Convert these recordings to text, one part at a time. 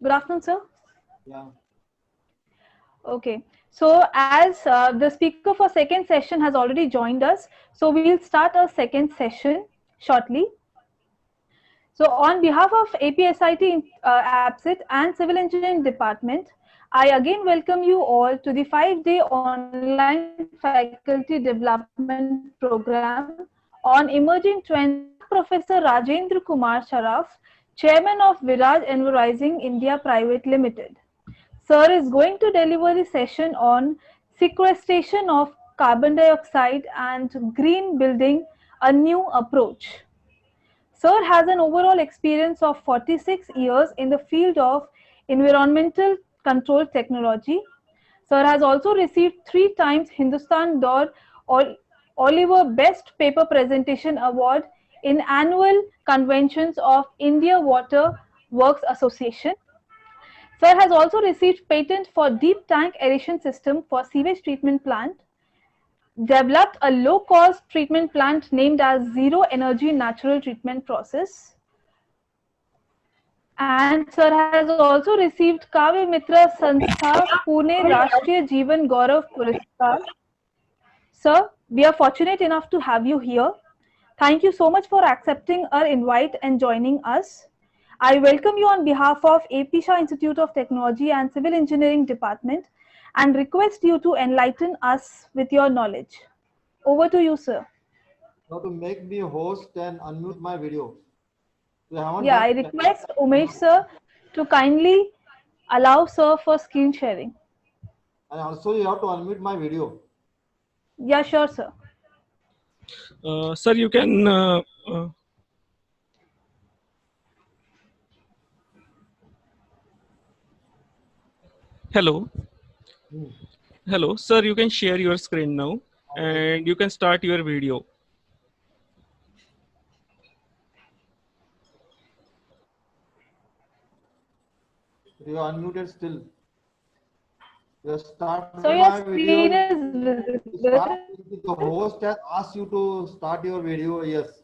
Good afternoon, sir. Yeah. Okay. So as the speaker for second session has already joined us, so we'll start our second session shortly. So on behalf of APSIT APSIT and Civil Engineering Department, I again welcome you all to the 5-day online faculty development program on emerging trends. I am Professor Rajendra Kumar Sharaf, Chairman of Viraj Enterprising India Private Limited. Sir is going to deliver the session on sequestration of carbon dioxide and green building, a new approach. Sir has an overall experience of 46 years in the field of environmental control technology. Sir has also received 3 times Hindustan Dor Oliver Best Paper Presentation Award in annual conventions of India Water Works Association. Sir has also received patent for deep tank aeration system for sewage treatment plant, developed a low-cost treatment plant named as Zero Energy Natural Treatment Process. And Sir has also received Kavya Mitra Sanstha Pune Rashtriya Jeevan Gaurav Puraskar. Sir, we are fortunate enough to have you here. Thank you so much for accepting our invite and joining us. I welcome you on behalf of AP Shah Institute of Technology and Civil Engineering Department and request you to enlighten us with your knowledge. Over to you, sir. Now to make me host and unmute my video. You haven't Yeah, done I that. request Umesh sir to kindly allow sir for screen sharing. And also you have to unmute my video. Yeah, sure, sir. Sir, you can. Hello, Hmm. hello, sir. You can share your screen now, Okay. and you can start your video. You are unmuted still. You have started So your my video. screen is You visible. start the host has asked you to start your video. Yes.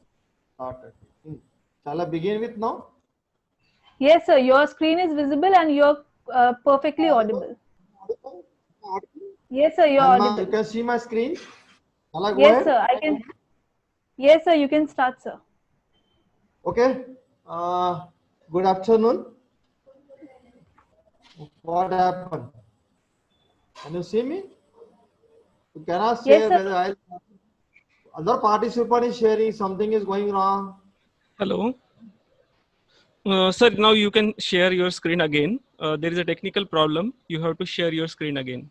Started. Shall I begin with now? Yes, sir. Your screen is visible and you're perfectly Audible? audible. Audible? Audible? Yes, sir. You're And my, you audible. can see my screen. Shall I go Yes, ahead? sir. I can. Yes, sir. You can start, sir. Okay. Good afternoon. What happened? Can you see me? You cannot Yes, say sir. whether other participant is sharing something is going wrong. Hello, sir. Now you can share your screen again. There is a technical problem. You have to share your screen again.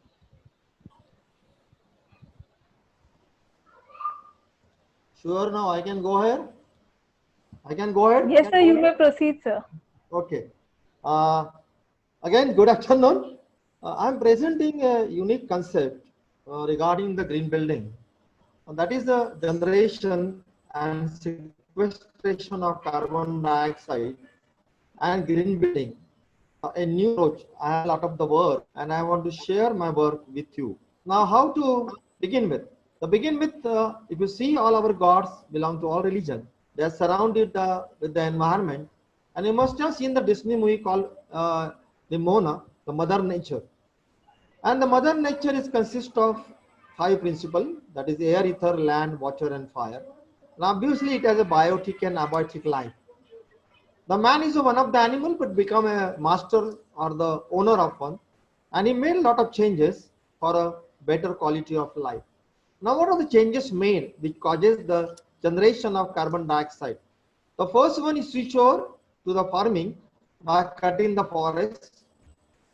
Sure, now I can go ahead. I can go ahead. Yes, sir. You may proceed, sir. Okay. Uh, Again, good afternoon. I'm presenting a unique concept regarding the green building. And that is the generation and sequestration of carbon dioxide and green building. A new approach. I have a lot of the work and I want to share my work with you. Now, how to begin with? To begin with, if you see all our gods belong to all religion. They are surrounded with the environment. And you must have seen the Disney movie called the Mona, the Mother Nature. And the Mother Nature is consist of 5 principles, that is air, ether, land, water, and fire. And obviously, it has a biotic and abiotic life. The man is one of the animal, but become a master or the owner of one, and he made a lot of changes for a better quality of life. Now, what are the changes made which causes the generation of carbon dioxide? The first one is switch over to the farming by cutting the forest.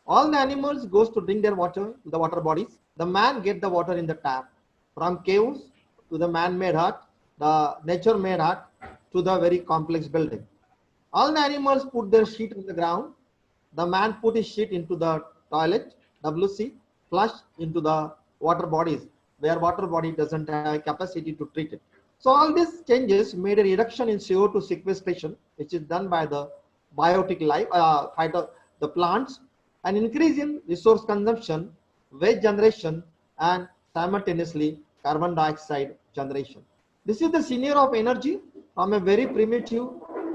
All the animals goes to drink their water to the water bodies. The man get the water in the tap. From caves to the man-made hut, the nature-made hut to the very complex building. All the animals put their shit on the ground. The man put his shit into the toilet, WC, flush into the water bodies, where water body doesn't have capacity to treat it. So all these changes made a reduction in CO2 sequestration, which is done by the biotic life, the plants, an increase in resource consumption, waste generation, and simultaneously carbon dioxide generation. This is the scenario of energy from a very primitive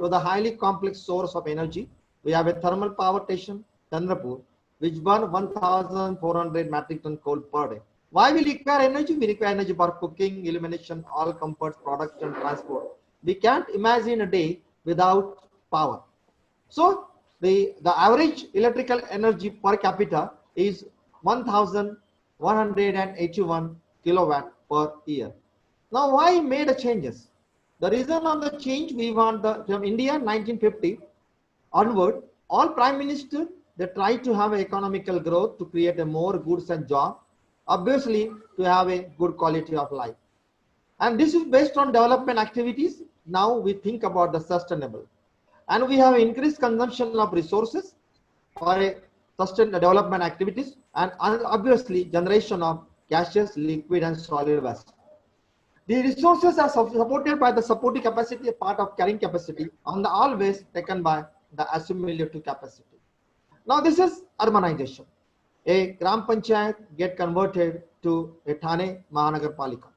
to the highly complex source of energy. we have a thermal power station, Chandrapur, which burn 1,400 metric ton coal per day. Why we require energy? We require energy for cooking, illumination, all comforts, production, transport. We can't imagine a day without power. So the average electrical energy per capita is 1,181 kilowatt per year. Now, why made a changes? The reason of the change, we want from India 1950 onward, all prime minister, they try to have economical growth to create a more goods and job, obviously to have a good quality of life. And this is based on development activities. Now we think about the sustainable. And we have increased consumption of resources for a sustainable development activities, and obviously generation of gaseous, liquid and solid waste. The resources are supported by the supporting capacity, a part of carrying capacity, on the all waste taken by the assimilative capacity. Now this is urbanization. A Gram Panchayat get converted to a Thane Mahanagarpalika.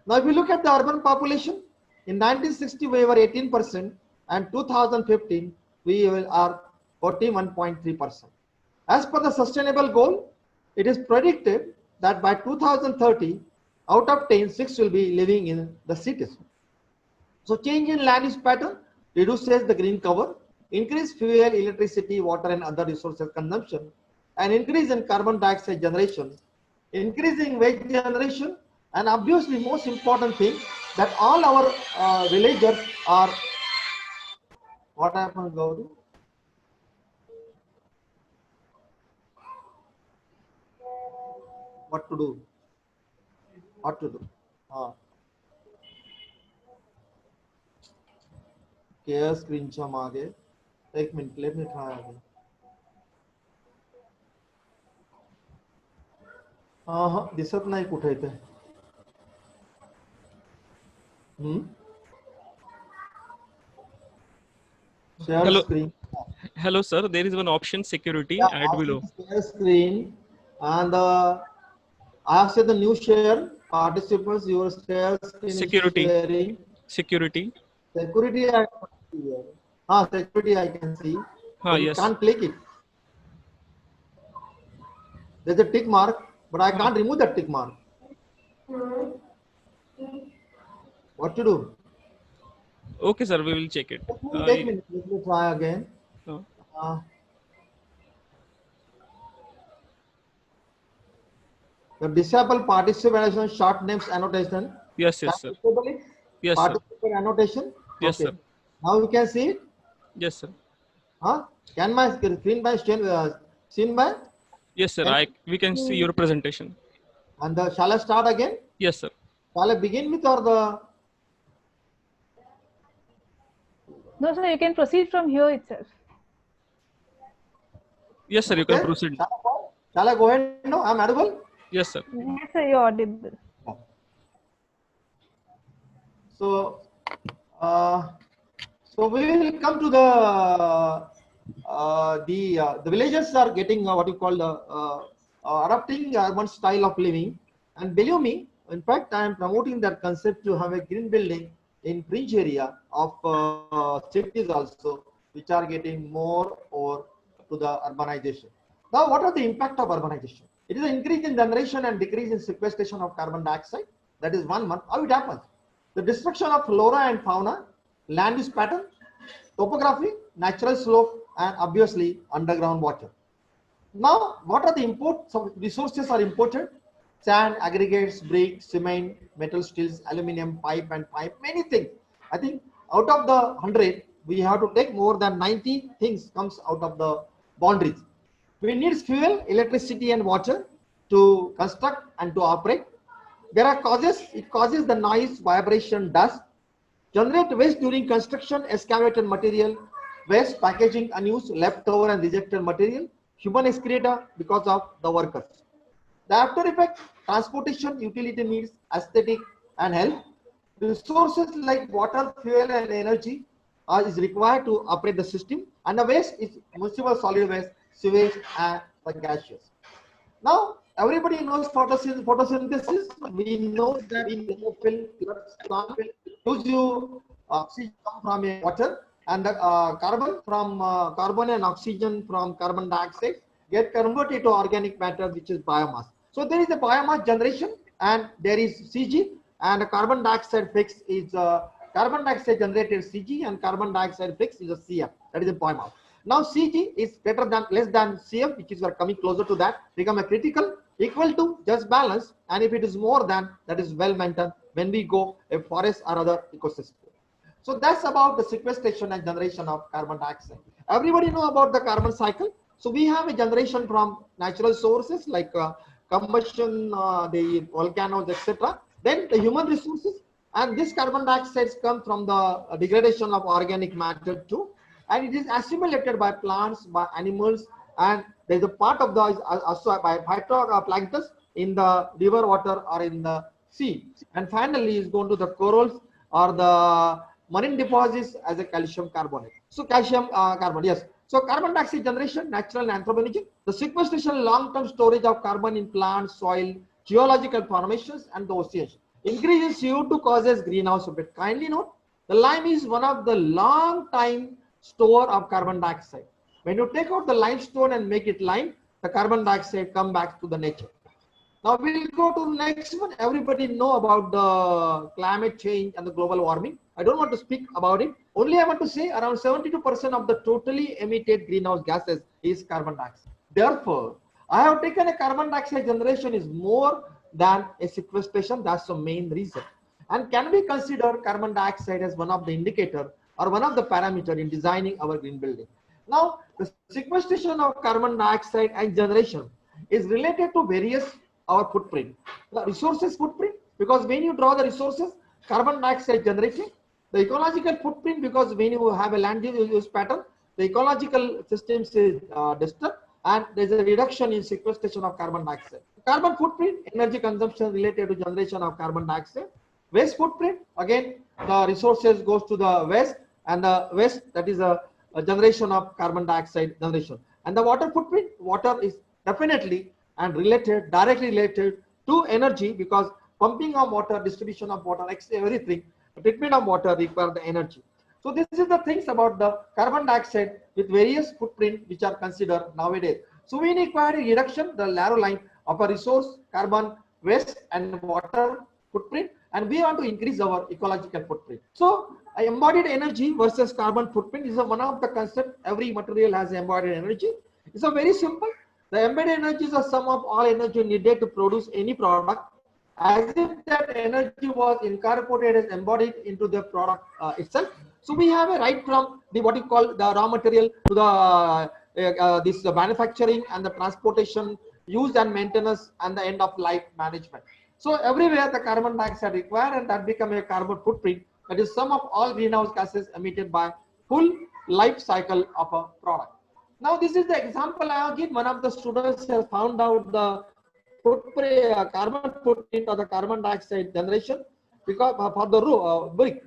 Now if you look at the urban population, in 1960 we were 18%, and 2015 we are 41.3%. As per the sustainable goal, it is predicted that by 2030, out of 10, 6 will be living in the cities. So change in land use pattern reduces the green cover, increase fuel, electricity, water and other resources consumption, and increase in carbon dioxide generation, increasing waste generation, and obviously most important thing that all our villagers are, what happened, Gauri? What to do? What to do? Care screen च्या मागे एक minute, let me try again. दिसत नाही कुठे इथे. Share Hello. screen. Hello, sir. There is one option, security, Yeah, add below. share screen, and I have said the new share participants. Your share screen Security. is sharing. Security. Security I can see here. Security I can see. But you Yes. can't click it. There's a tick mark, but I can't remove that tick mark. What to do? Okay, sir. We will check it. Let me try again. The disable participation short names annotation. Yes, sir. Yes, sir. Participant annotation. Yes, Okay. sir. Now you can see it. Yes, sir. Can my screen by seen by? Yes, sir. We can see your presentation. And shall I start again? Yes, sir. Shall I begin with or the? No, sir, you can proceed from here itself. Yes, sir. You can proceed. Shall I go ahead? No, I'm audible. Yes, sir. Yes, sir, you're audible. So, so we will come to the villagers are getting what you call the adopting urban style of living, and believe me, in fact, I am promoting that concept to have a green building in fringe area of cities also, which are getting more over to the urbanization. Now, what are the impact of urbanization? It is an increase in generation and decrease in sequestration of carbon dioxide. That is one month. How it happens? The destruction of flora and fauna, land use pattern, topography, natural slope, and obviously underground water. Now, what are the imports? Some resources are imported: sand, aggregates, bricks, cement, metal, steels, aluminum, pipe, many things. I think out of the 100, we have to take more than 90 things comes out of the boundaries. We need fuel, electricity, and water to construct and to operate. There are causes. It causes the noise, vibration, dust. Generate waste during construction, excavated material, waste, packaging, unused, leftover and rejected material, human excreta because of the workers. The after effect: transportation, utility needs, aesthetic and health. Resources like water, fuel and energy is required to operate the system, and the waste is municipal solid waste, sewage and the gaseous. Now, everybody knows photosynthesis. We know that in chlorophyll gives you oxygen from water, and the carbon from carbon and oxygen from carbon dioxide get converted to organic matter, which is biomass. So there is a biomass generation, and there is CG, and a carbon dioxide fix is carbon dioxide generated CG, and carbon dioxide fix is a CF, that is a biomass. Now CG is greater than less than CF, which is we are coming closer to that, become a critical, equal to just balance, and if it is more than, that is well maintained when we go a forest or other ecosystem. So that's about the sequestration and generation of carbon dioxide. Everybody know about the carbon cycle. So we have a generation from natural sources like combustion, the volcanoes, etc. Then the human resources, and this carbon dioxide come from the degradation of organic matter too, and it is assimilated by plants, by animals, and there's a part of the also by phytoplankton in the river water or in the sea, and finally is going to the corals or the marine deposits as a calcium carbonate. So calcium carbon, yes. So carbon dioxide generation, natural and anthropogenic. The sequestration, long-term storage of carbon in plants, soil, geological formations, and the oceans. Increase in CO2 causes greenhouse effect. Kindly note, the lime is one of the long-time store of carbon dioxide. When you take out the limestone and make it lime, the carbon dioxide come back to the nature. Now we'll go to the next one. Everybody know about the climate change and the global warming. I don't want to speak about it. Only I want to say around 72% of the totally emitted greenhouse gases is carbon dioxide. Therefore, I have taken a carbon dioxide generation is more than a sequestration. That's the main reason. And can we consider carbon dioxide as one of the indicator or one of the parameter in designing our green building? Now, the sequestration of carbon dioxide and generation is related to various our footprint. The resources footprint, because when you draw the resources, carbon dioxide generated. The ecological footprint, because when you have a land use pattern, the ecological systems is disturbed, and there's a reduction in sequestration of carbon dioxide. Carbon footprint, energy consumption related to generation of carbon dioxide. Waste footprint, again, the resources goes to the waste, and the waste, that is a generation of carbon dioxide generation. And the water footprint, water is definitely and related, directly related to energy, because pumping of water, distribution of water, everything, treatment of water require the energy. So this is the things about the carbon dioxide with various footprint which are considered nowadays. So we require a reduction, the narrow line of a resource, carbon, waste, and water footprint, and we want to increase our ecological footprint. So embodied energy versus carbon footprint is one of the concept. Every material has embodied energy. It's a very simple. The embedded energy is the sum of all energy needed to produce any product, as if that energy was incorporated and embodied into the product itself. So we have a right from the what you call the raw material to the this manufacturing and the transportation, use and maintenance, and the end of life management. So everywhere the carbon dioxide required, and that become a carbon footprint, that is sum of all greenhouse gases emitted by full life cycle of a product. Now this is the example I have given. One of the students has found out the carbon footprint of the carbon dioxide generation because for the brick.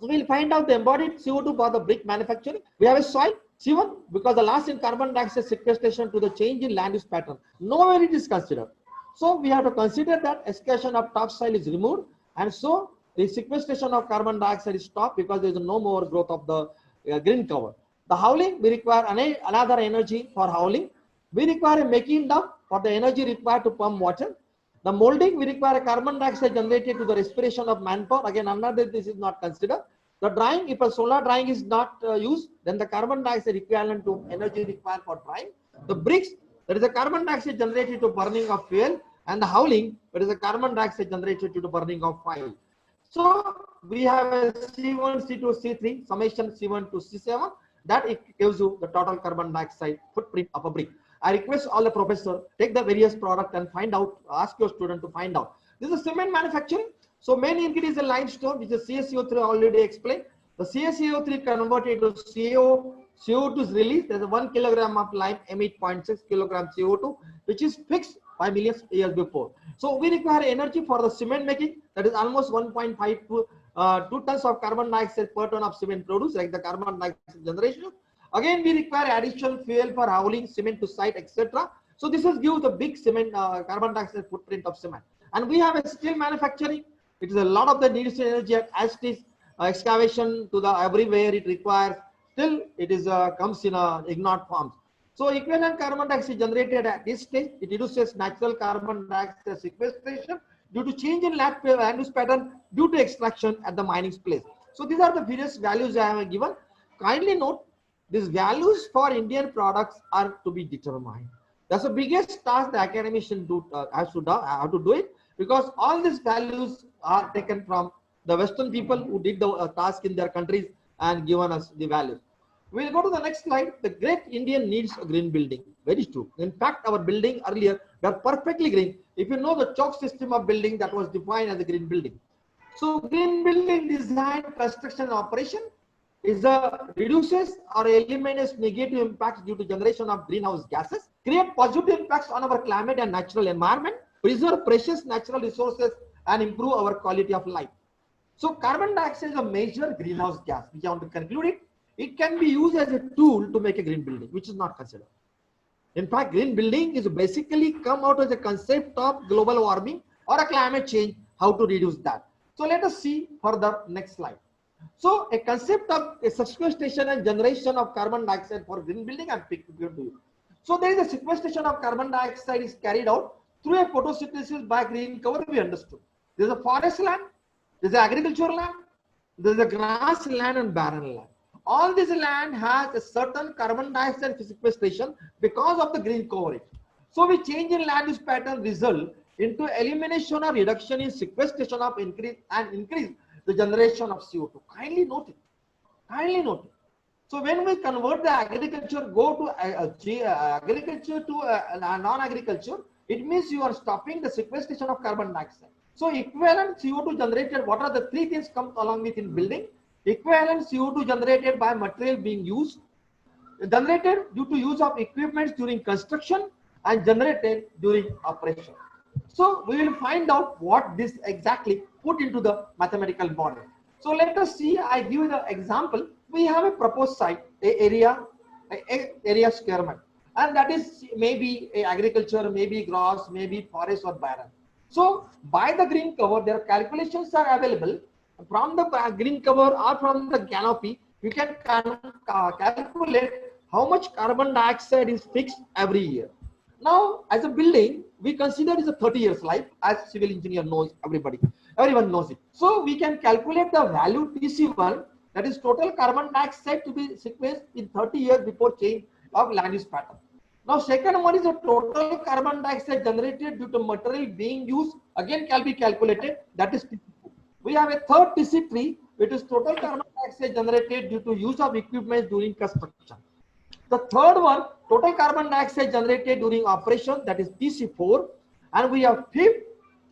So we'll find out the embodied CO2 for the brick manufacturing. We have a soil C1 because the loss in carbon dioxide sequestration to the change in land use pattern. Nowhere it is considered. So we have to consider that excavation of topsoil is removed, and so the sequestration of carbon dioxide is stopped because there is no more growth of the green cover. The howling, we require another energy for howling. We require a making dam for the energy required to pump water. The molding, we require a carbon dioxide generated to the respiration of manpower. Again, another this is not considered. The drying, if a solar drying is not used, then the carbon dioxide equivalent to energy required for drying. The bricks, there is a carbon dioxide generated to burning of fuel, and the howling, there is a carbon dioxide generated to the burning of fire. So we have a C1, C2, C3, summation C1 to C7. That it gives you the total carbon dioxide footprint of a brick. I request all the professor take the various product and find out, ask your student to find out. This is cement manufacturing. So main ingredient is a limestone, which is CaCO3 already explained. The CaCO3 converted to CO2 is released. There's a 1 kilogram of lime emit 0.6 kilogram CO2, which is fixed by millions of years before. So we require energy for the cement making. That is almost 1.5 to 2 tons of carbon dioxide per ton of cement produced, like the carbon dioxide generation. Again, we require additional fuel for hauling cement to site, etc. So this is give the big cement carbon dioxide footprint of cement. And we have a steel manufacturing. It is a lot of the needs energy as it is excavation to the everywhere it requires, still it is comes in a ignored forms. So equivalent carbon dioxide generated at this stage, it reduces natural carbon dioxide sequestration due to change in land use pattern due to extraction at the mining place. So these are the various values I have given. Kindly note, these values for Indian products are to be determined. That's the biggest task the academician have to do it, because all these values are taken from the Western people who did the task in their countries and given us the values. We'll go to the next slide. The great Indian needs a green building. Very true. In fact, our building earlier were perfectly green. If you know the chalk system of building, that was defined as a green building. So green building design, construction, and operation is reduces or eliminates negative impacts due to generation of greenhouse gases, create positive impacts on our climate and natural environment, preserve precious natural resources, and improve our quality of life. So carbon dioxide is a major greenhouse gas. We want to conclude it. It can be used as a tool to make a green building, which is not considered. In fact, green building is basically come out as a concept of global warming or a climate change, how to reduce that. So let us see further next slide. So a concept of a sequestration and generation of carbon dioxide for green building and pick to you. So there is a sequestration of carbon dioxide is carried out through a photosynthesis by green cover, we understood. There is a forest land, there is agricultural land, there is a grass land and barren land. All this land has a certain carbon dioxide sequestration because of the green coverage. So we change in land use pattern result into elimination or reduction in sequestration of increase the generation of CO2. Kindly note it. Kindly note it. So when we convert the agriculture, go to agriculture to non-agriculture, it means you are stopping the sequestration of carbon dioxide. So equivalent CO2 generated, what are the three things come along with in building? Equivalent CO2 generated by material being used, generated due to use of equipment during construction, and generated during operation. So we will find out what this exactly put into the mathematical model. So let us see, I give you the example. We have a proposed site, area square meter, and that is maybe agriculture, maybe grass, maybe forest or barren. So by the green cover, their calculations are available from the green cover or from the canopy. You can calculate how much carbon dioxide is fixed every year. Now, as a building, we consider it is a 30 years life, as civil engineer knows, everyone knows it. So we can calculate the value TC1, that is total carbon dioxide to be sequestered in 30 years before change of land use pattern. Now, second one is the total carbon dioxide generated due to material being used, again can be calculated, that is TC2. We have a third TC3, which is total carbon dioxide generated due to use of equipment during construction. The third one, total carbon dioxide generated during operation, that is TC4. And we have fifth,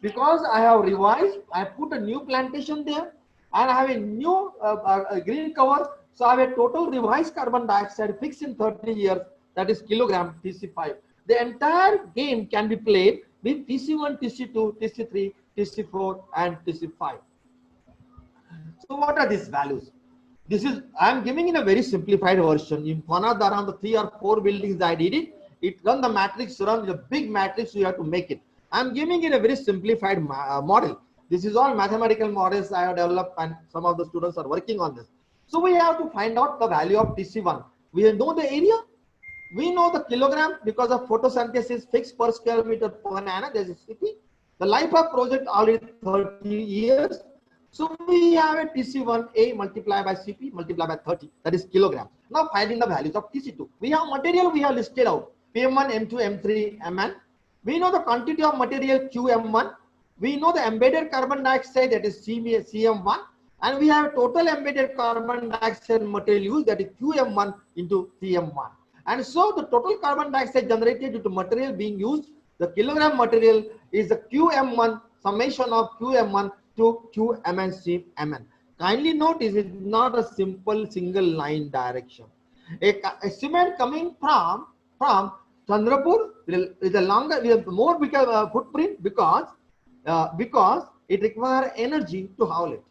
because I have revised, I put a new plantation there and I have a new green cover. So I have a total revised carbon dioxide fixed in 30 years, that is kilogram, TC5. The entire game can be played with TC1, TC2, TC3, TC4 and TC5. So what are these values? This is, I am giving in a very simplified version. In one of the around the 3 or 4 buildings I did it. It run the matrix, run the big matrix, you have to make it. I am giving it a very simplified model. This is all mathematical models I have developed and some of the students are working on this. So we have to find out the value of TC1. We know the area. We know the kilogram because of photosynthesis fixed per square meter per annum. There is a city. The life of project already 30 years. So we have a TC1A multiplied by CP multiplied by 30, that is kilogram. Now finding the values of TC2. We have material we have listed out, PM1, M2, M3, Mn. We know the quantity of material QM1. We know the embedded carbon dioxide, that is CM1. And we have total embedded carbon dioxide material used, that is QM1 into CM1. And so the total carbon dioxide generated due to material being used, the kilogram material is the QM1, summation of QM1 to QMN CMN. Kindly note, it is not a simple single line direction. A cement coming from Chandrapur is a longer, with a more bigger footprint because it requires energy to haul it.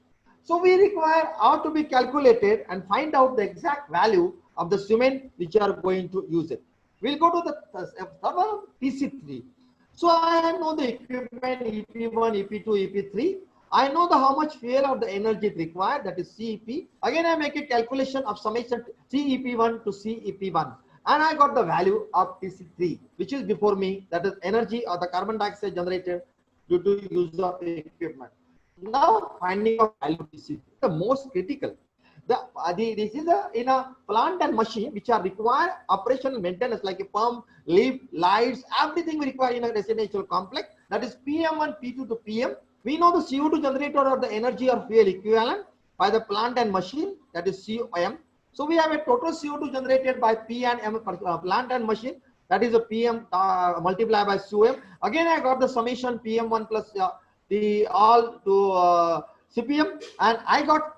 So we require how to be calculated and find out the exact value of the cement which are going to use it. We'll go to the TC3. So I know the equipment EP1, EP2, EP3. I know how much fuel or the energy required, that is CEP. Again, I make a calculation of summation CEP1 to CEP1. And I got the value of TC3, which is before me, that is energy or the carbon dioxide generated due to use of equipment. Now, finding of value TC3, the most critical. This is in a plant and machine which are required operational maintenance like a pump, lift, lights, everything we require in a residential complex. That is PM1, P2 to PM. We know the CO2 generator or the energy or fuel equivalent by the plant and machine, that is COM. So we have a total CO2 generated by P and M plant and machine, that is a PM multiplied by COM. Again, I got the summation PM1 plus the all to CPM, and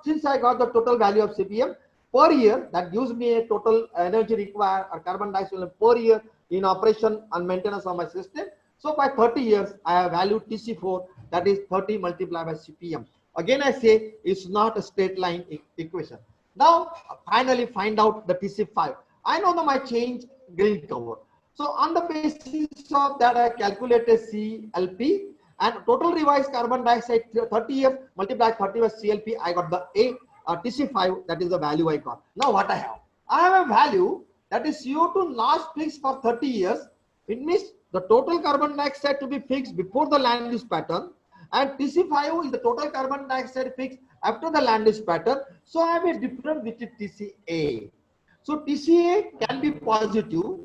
since I got the total value of CPM per year, that gives me a total energy required or carbon dioxide per year in operation and maintenance of my system. So by 30 years, I have value TC4, that is 30 multiplied by CPM. Again, I say it's not a straight line equation. Now, finally find out the TC5. I know that my change green cover. So on the basis of that, I calculated CLP and total revised carbon dioxide 30 years multiplied 30 by CLP. I got the TC5, that is the value I got. Now what I have? I have a value that is CO2 last fixed for 30 years. It means the total carbon dioxide to be fixed before the land use pattern, and TC5 is the total carbon dioxide fixed after the land use pattern. So I have a difference with TCA. So TCA can be positive,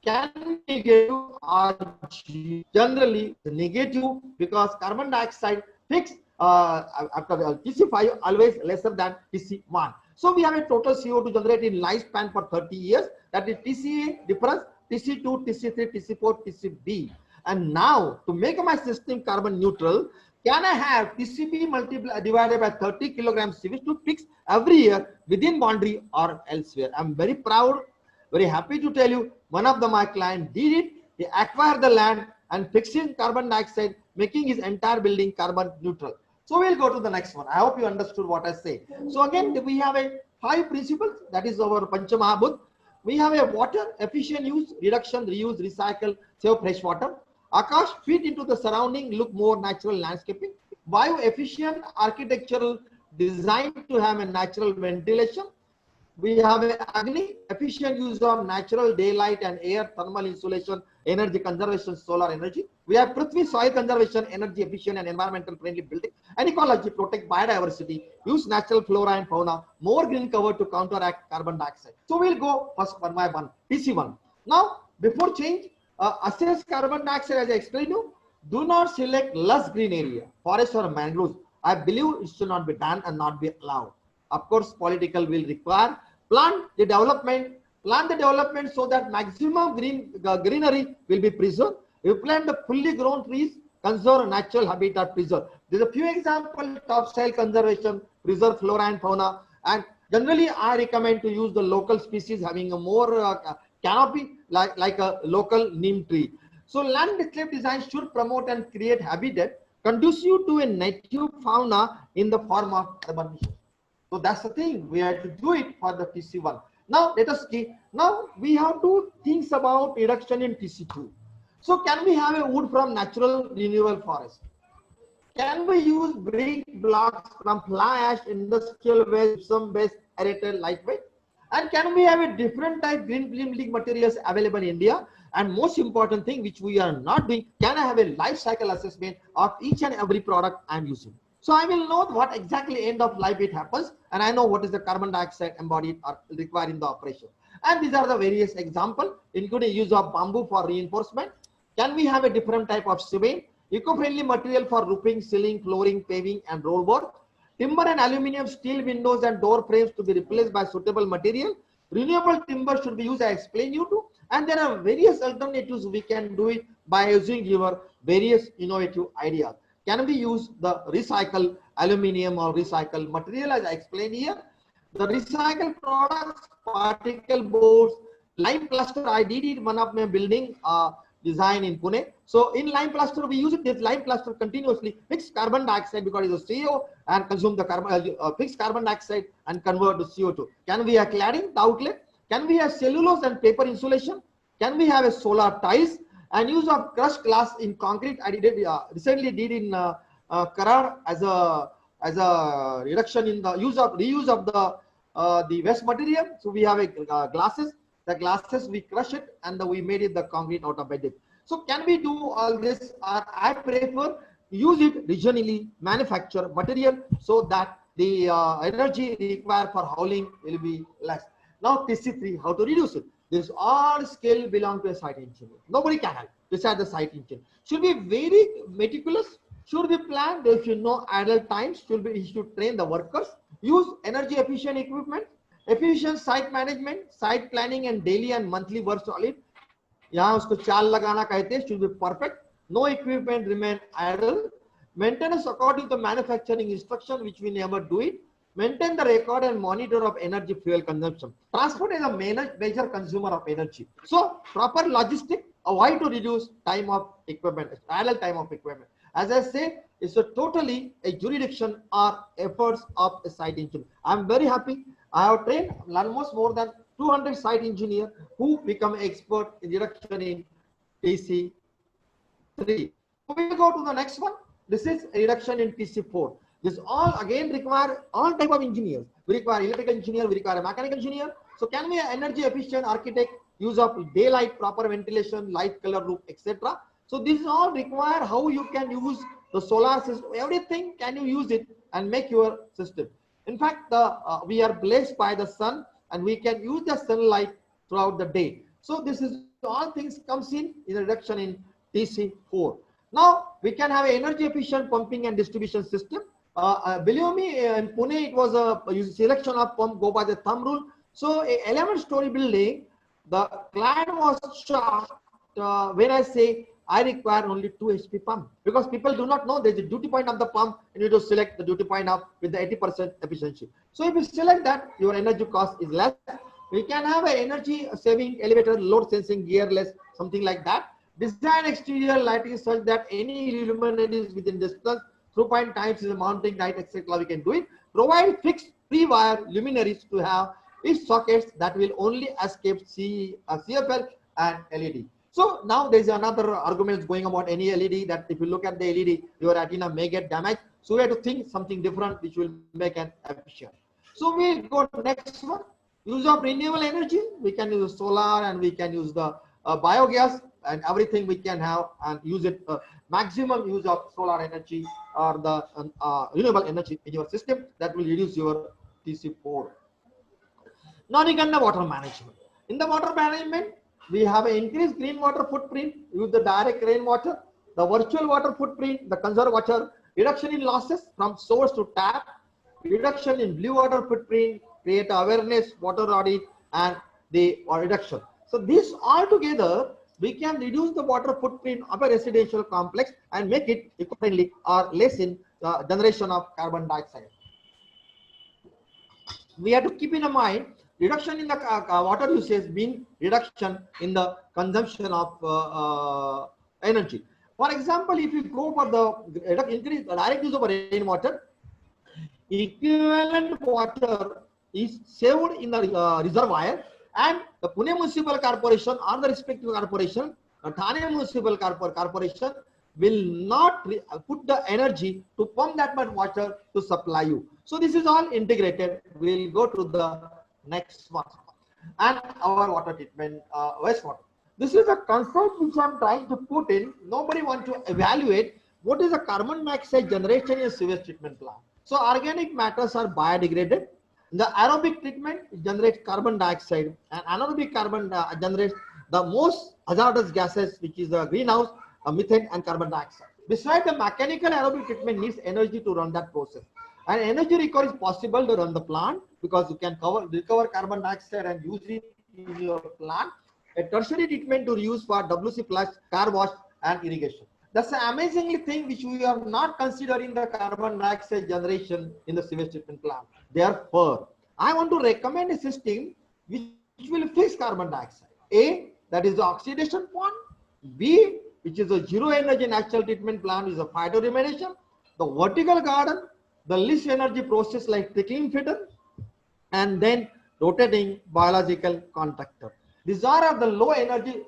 can be negative, or generally negative, because carbon dioxide fixed after TC5 always lesser than TC1. So we have a total CO2 generated in lifespan for 30 years, that is TCA difference, TC2, TC3, TC4, TCB. And now to make my system carbon neutral, can I have TCB divided by 30 kilograms CV to fix every year within boundary or elsewhere? I'm very proud, very happy to tell you, one of my clients did it. He acquired the land and fixing carbon dioxide, making his entire building carbon neutral. So we'll go to the next one. I hope you understood what I say. So again, we have 5 principles, that is our Panchamahabhut. We have a water efficient use, reduction, reuse, recycle, save fresh water. Akash, fit into the surrounding, look more natural landscaping. Bio-efficient architectural design to have a natural ventilation. We have Agni, efficient use of natural daylight and air, thermal insulation, energy conservation, solar energy. We have Prithvi, soil conservation, energy efficient and environmental friendly building. And ecology, protect biodiversity, use natural flora and fauna, more green cover to counteract carbon dioxide. So we'll go first one by one. TC1. Now, before change, assess carbon dioxide as I explained you. Do not select less green area, forest or mangroves. I believe it should not be done and not be allowed. Of course, political will require plant the development so that maximum greenery will be preserved. You plant the fully grown trees, conserve natural habitat preserve. There's a few examples: topsoil conservation, preserve flora and fauna, and generally I recommend to use the local species having a more canopy like a local neem tree. So landscape design should promote and create habitat conducive to a native fauna in the form of urban mission. So that's the thing, we have to do it for the TC1. Now let us see. Now we have to think about reduction in TC2. So can we have a wood from natural renewable forest? Can we use brick blocks from fly ash, industrial waste, some based aerated lightweight? And can we have a different type green building materials available in India? And most important thing which we are not doing, can I have a life cycle assessment of each and every product I'm using? So I will know what exactly end of life it happens, and I know what is the carbon dioxide embodied or required in the operation. And these are the various examples, including use of bamboo for reinforcement. Can we have a different type of cement? Eco-friendly material for roofing, ceiling, flooring, paving, and rollboard. Timber and aluminum, steel windows and door frames to be replaced by suitable material. Renewable timber should be used, I explained you to. And there are various alternatives we can do it by using your various innovative ideas. Can we use the recycled aluminum or recycled material as I explained here? The recycled products, particle boards, lime plaster, I did it one of my building design in Pune. So in lime plaster, we use it, this lime plaster continuously fix carbon dioxide because it's a CO and consume the carbon, fix carbon dioxide and convert to CO2. Can we have cladding, the outlet? Can we have cellulose and paper insulation? Can we have a solar tiles? And use of crushed glass in concrete? I did recently did in Karad as a reduction in the reuse of the waste material. So we have a glasses. The glasses we crush it and we made it the concrete out of it. So can we do all this? I prefer use it regionally, manufacture material so that the energy required for hauling will be less. Now TC3, how to reduce it? This all skill belong to a site engineer. Nobody can help besides the site engineer. Should be very meticulous. Should be planned. They should know idle times. He should train the workers. Use energy efficient equipment. Efficient site management, site planning, and daily and monthly work solid. यहाँ उसको चाल लगाना कहते हैं. Should be perfect. No equipment remain idle. Maintenance according to manufacturing instruction, which we never do it. Maintain the record and monitor of energy fuel consumption. Transport is a major consumer of energy. So proper logistic, avoid to reduce time of equipment, idle time of equipment. As I say, it's a totally a jurisdiction or efforts of a site engineer. I'm very happy. I have trained almost more than 200 site engineers who become expert in reduction in TC3. So we will go to the next one. This is a reduction in TC4. This all again require all type of engineers. We require electrical engineer, we require a mechanical engineer. So can we energy efficient architect, use of daylight, proper ventilation, light, color, roof, etc. So this all require how you can use the solar system, everything can you use it and make your system. In fact, we are blessed by the sun and we can use the sunlight throughout the day. So this is all things comes in reduction in TC4. Now we can have an energy efficient pumping and distribution system. Believe me, in Pune it was a selection of pump go by the thumb rule. So a 11-story building, the client was shocked when I say I require only 2 HP pump, because people do not know there's a duty point of the pump and you need to select the duty point of with the 80% efficiency. So if you select that, your energy cost is less. We can have an energy saving elevator, load sensing, gearless, something like that. Design exterior lighting such that any luminaries within distance, through point times is a mounting light, etc. We can do it. Provide fixed pre-wire luminaries to have its sockets that will only escape CFL and LED. So now there is another argument going about any LED, that if you look at the LED, your retina may get damaged. So we have to think something different which will make an efficient. So we go to next one. Use of renewable energy. We can use solar and we can use the biogas and everything we can have and use it. Maximum use of solar energy or the renewable energy in your system, that will reduce your TC4. Now we can the water management. In the water management, we have an increased green water footprint, use the direct rainwater, the virtual water footprint, the conserved water, reduction in losses from source to tap, reduction in blue water footprint, create awareness, water audit, and the reduction. So this all together, we can reduce the water footprint of a residential complex and make it eco-friendly or less in generation of carbon dioxide. We have to keep in mind reduction in the water usage mean reduction in the consumption of energy. For example, if you go for the increase direct use of rainwater, equivalent water is saved in the reservoir, and the Pune Municipal Corporation or the respective corporation, Thane Municipal Corporation will not put the energy to pump that much water to supply you. So this is all integrated. We'll go to the next one. And our water treatment, wastewater. This is a concept which I'm trying to put in. Nobody wants to evaluate what is the carbon dioxide generation in a sewage treatment plant. So organic matters are biodegraded. The aerobic treatment generates carbon dioxide, and anaerobic carbon generates the most hazardous gases, which is the greenhouse, methane, and carbon dioxide. Besides, the mechanical aerobic treatment needs energy to run that process. And energy recovery is possible to run the plant because you can recover carbon dioxide and use it in your plant. A tertiary treatment to use for WC flush, car wash, and irrigation. That's an amazingly thing which we are not considering the carbon dioxide generation in the sewage treatment plant. Therefore, I want to recommend a system which will fix carbon dioxide. A, that is the oxidation pond. B, which is a zero energy natural treatment plant, is a phytoremediation. The vertical garden, the least energy process like trickling filter, and then rotating biological contactor. These are the low energy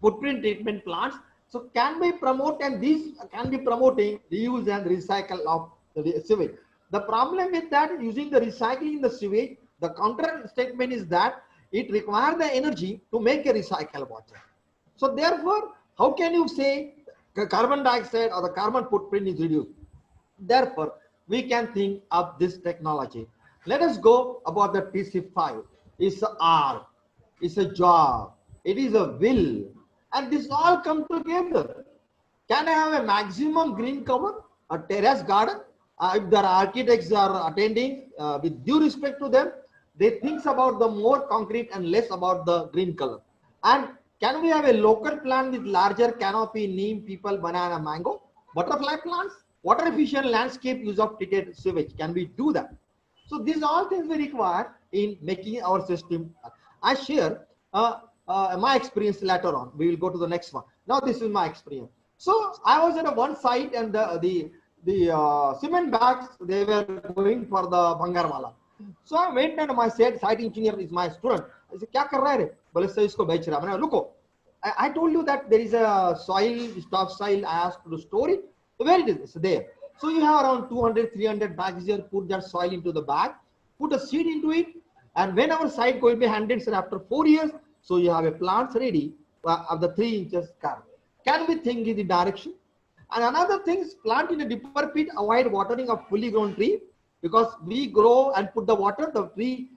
footprint treatment plants So can we promote, and these can be promoting reuse and recycle of the sewage. The problem is that using the recycling the sewage, the counter statement is that it requires the energy to make a recycle water. So therefore, how can you say the carbon dioxide or the carbon footprint is reduced? Therefore, we can think of this technology. Let us go about the TC5. It's a art, it's a job, it is a will, and this all come together. Can I have a maximum green cover, a terrace garden? If the architects are attending, with due respect to them, they think about the more concrete and less about the green color. And can we have a local plant with larger canopy, neem, people, banana, mango, butterfly plants, water efficient landscape use of treated sewage? Can we do that? So these all things we require in making our system. I share my experience later on. We will go to the next one. Now this is my experience. So I was at a one site, and the cement bags, they were going for the Bangarwala. So I went, and my site engineer is my student. I said, "Kya kar raha hai?" Bole sir, isko bech raha. I said, "Look, I told you that there is a soil, topsoil. I asked to store it. So where it is? It's there. So you have around 200, 300 bags here. Put that soil into the bag. Put a seed into it. And when our site going to be handed, sir, after 4 years, so you have a plants ready of the 3 inches curve. Can we think in the direction? And another thing is plant in a deeper pit, avoid watering of fully grown tree, because we grow and put the water, the tree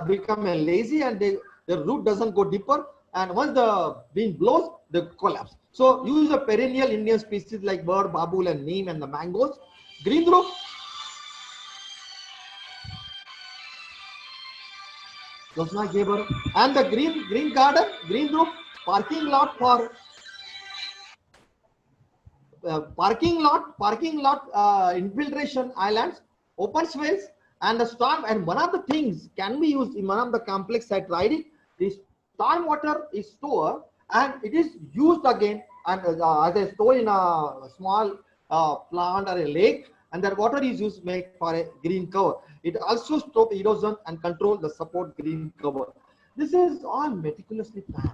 become a lazy, and the root doesn't go deeper. And once the wind blows, they collapse. So use a perennial Indian species like bird, babul, and neem, and the mangoes. Green roof. And the green garden, green roof, parking lot for parking lot infiltration islands, open swales, and the storm. And one of the things can be used in one of the complex site riding, the storm water is stored and it is used again, and as I store in a small plant or a lake, and that water is used to make for a green cover. It also stop erosion and control the support green cover. This is all meticulously planned.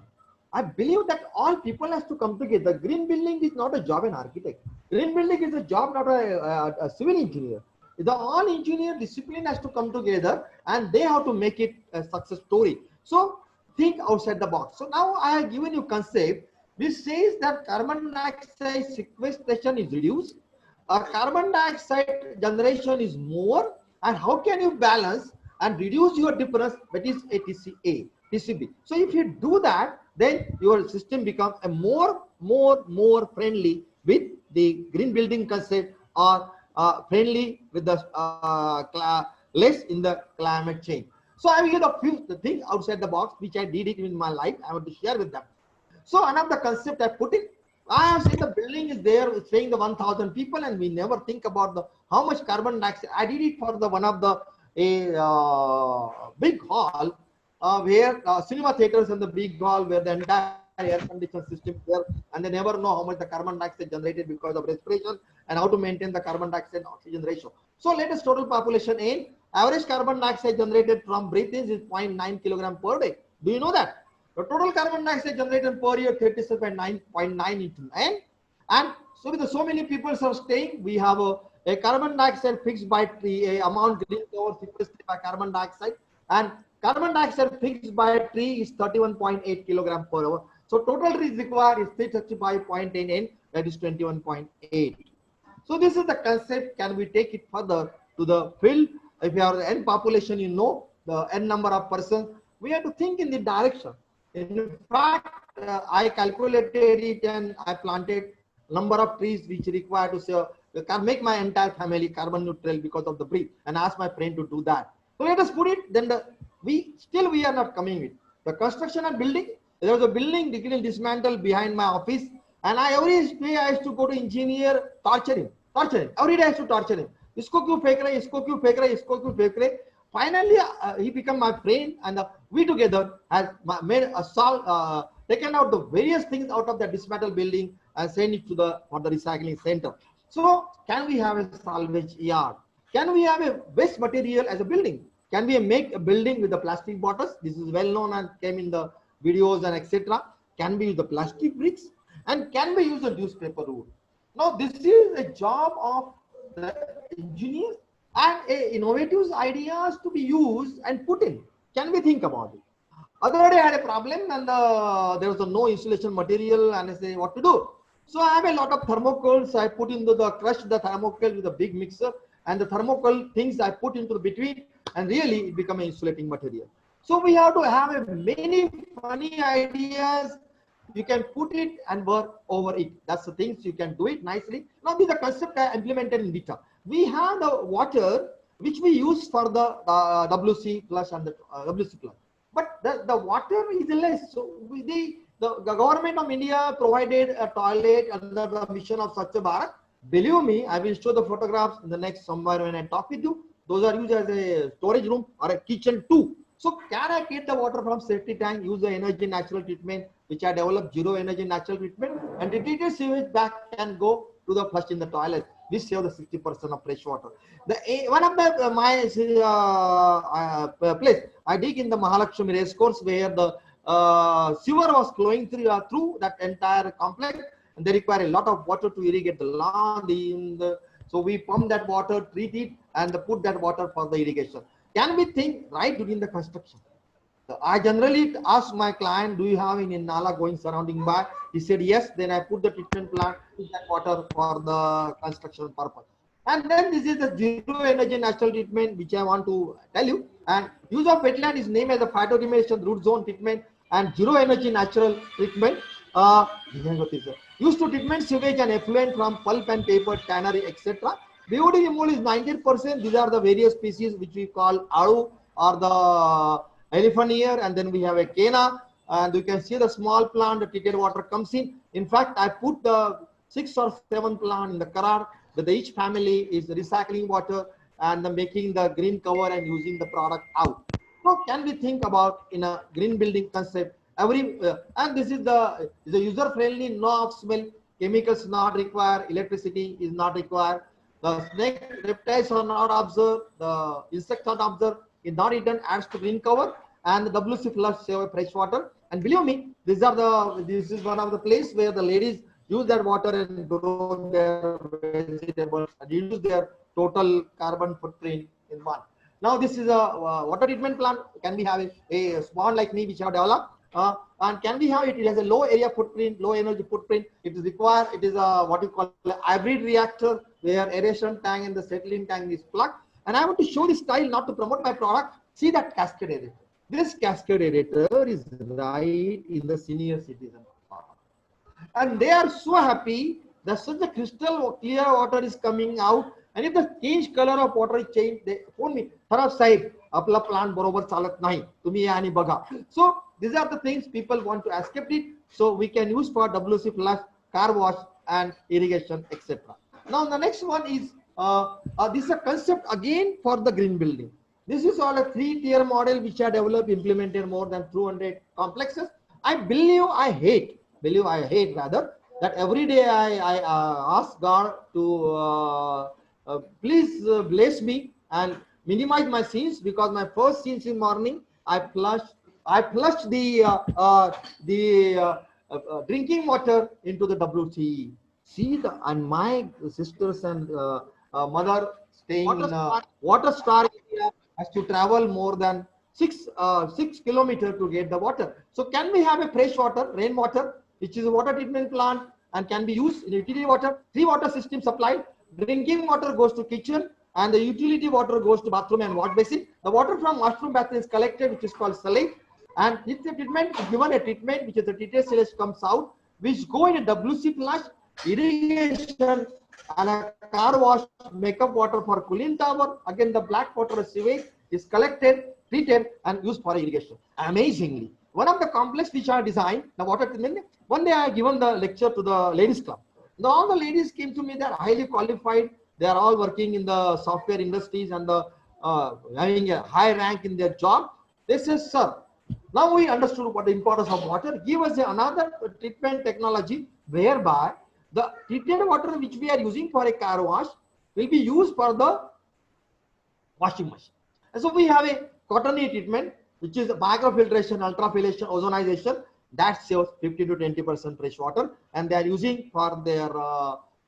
I believe that all people has to come together. Green building is not a job an architect. Green building is a job, not a civil engineer. The all engineer discipline has to come together, and they have to make it a success story. So think outside the box. So now I have given you concept which says that carbon dioxide sequestration is reduced, carbon dioxide generation is more, and how can you balance and reduce your difference, that is a TCB. So if you do that, then your system becomes a more friendly with the green building concept, or friendly with the less in the climate change. So I will give a few things outside the box which I did it in my life. I want to share with them. So another concept I put it. I have seen the building is there staying the 1,000 people, and we never think about the how much carbon dioxide. I did it for the one of the big hall where cinema theaters and the big hall where the entire air conditioning system there, and they never know how much the carbon dioxide generated because of respiration and how to maintain the carbon dioxide oxygen ratio. So let us total population in. Average carbon dioxide generated from breathing is 0.9 kilogram per day. Do you know that? The total carbon dioxide generated per year 37.9 into 9. And so with so many people are staying, we have a carbon dioxide fixed by tree, a amount green cover sequestered by carbon dioxide, and carbon dioxide fixed by a tree is 31.8 kilogram per hour. So total is required is 335.10, that is 21.8. So this is the concept. Can we take it further to the field? If you have the n population, you know the n number of persons, we have to think in the direction. In fact, I calculated it and I planted number of trees which require to say, can make my entire family carbon neutral because of the breed, and ask my friend to do that. So let us put it, then we are not coming with the construction and building. There was a building dismantled behind my office, and every day I used to go to engineer, torture him. Every day I used to torture him. Isko kyun fek rahe, isko kyun fek rahe, isko kyun fek rahe. Finally, he became my friend, and we together has made a taken out the various things out of the dismantled building and send it to for the recycling center. So can we have a salvage yard? Can we have a waste material as a building? Can we make a building with the plastic bottles? This is well known and came in the videos and etc. Can we use the plastic bricks? And can we use the newspaper rule? Now, this is a job of the engineers and innovative ideas to be used and put in. Can we think about it? Other day I had a problem and there was no insulation material and I say what to do. So I have a lot of thermocols. I put into the crush the thermocol with a big mixer and the thermocol things I put into the between and really it become an insulating material. So we have to have a many funny ideas. You can put it and work over it. That's the things you can do it nicely. Now this is the concept I implemented in Vita. We have the water which we use for the WC plus and the WC plus. But the water is less. So the government of India provided a toilet under the mission of Swachh Bharat. Believe me, I will show the photographs in the next somewhere when I talk with you. Those are used as a storage room or a kitchen too. So can I get the water from safety tank, use the energy natural treatment, which I developed zero energy natural treatment, and the treated sewage back can go to the flush in the toilet. We save the 60% of fresh water. One of the my place I dig in the Mahalakshmi race course where the sewer was flowing through that entire complex, and they require a lot of water to irrigate the land. So we pump that water, treat it, and put that water for the irrigation. Can we think right during the construction? So I generally ask my client, do you have any nala going surrounding by? He said yes. Then I put the treatment plant to that water for the construction purpose. And then this is the zero energy natural treatment which I want to tell you. And use of wetland is named as the phytoremediation root zone treatment and zero energy natural treatment. Used to treatment sewage and effluent from pulp and paper, tannery, etc. BOD removal is 90%. These are the various species which we call adu or the elephant ear, and then we have a cana, and you can see the small plant, the treated water comes in. In fact, I put the 6 or 7 plant in the Karar, but each family is recycling water and making the green cover and using the product out. So can we think about in a green building concept? And this is the user friendly, no off smell, chemicals not required, electricity is not required. The snake reptiles are not observed, the insects are not observed, is not eaten, adds to green cover, and the WC flush save fresh water. And believe me, this is one of the place where the ladies use that water and grow their vegetables and reduce their total carbon footprint in one. Now this is a water treatment plant. Can we have a spawn like me which I have developed? And can we have it? It has a low area footprint, low energy footprint. It is required. It is a what you call a hybrid reactor where aeration tank and the settling tank is plugged. And I want to show this style not to promote my product. See that cascade aerator. This cascade aerator is right in the senior citizen park. And they are so happy that such a crystal clear water is coming out. And if the change color of water is changed, they phone me. Farab sahib, apla plant barobar chalat nahi. Tumi ani baga. So these are the things people want to escape it. So we can use for WC flush, car wash, and irrigation, etc. Now the next one is this is a concept again for the green building. This is all a 3-tier model which I developed, implemented more than 200 complexes. I hate rather that every day I ask God to please bless me and minimize my sins, because my first sins in morning I flushed the drinking water into the WC. See and my sisters and mother staying in a water star area has to travel more than 6 kilometers to get the water. So can we have a fresh water, rainwater, which is a water treatment plant and can be used in utility water? 3 water systems supplied. Drinking water goes to kitchen and the utility water goes to bathroom and wash basin. The water from washroom bathroom is collected, which is called salate, and it's a treatment, given a treatment which is the treated sewage comes out, which go in a WC flush, irrigation, and a car wash, makeup water for cooling tower. Again, the black water sewage is collected, treated, and used for irrigation. Amazingly, one of the complex which I designed, the water treatment. One day I given the lecture to the ladies club. Now all the ladies came to me. They are highly qualified. They are all working in the software industries and having a high rank in their job. They say, sir, now we understood what the importance of water. Give us another treatment technology whereby the treated water which we are using for a car wash will be used for the washing machine. And so we have a cottony treatment, which is microfiltration, ultrafiltration, ozonization. That saves 15 to 20% fresh water, and they are using for their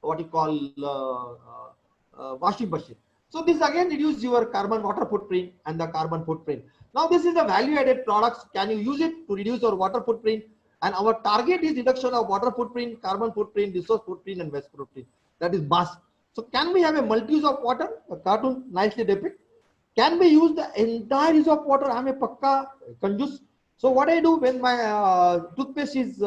what you call washing machine. So this again reduce your carbon water footprint and the carbon footprint. Now this is the value added products. Can you use it to reduce your water footprint? And our target is reduction of water footprint, carbon footprint, resource footprint, and waste footprint. That is mass. So can we have a multi-use of water? A cartoon nicely depicts. Can we use the entire use of water? I'm a pakka conjus. So what I do when my toothpaste is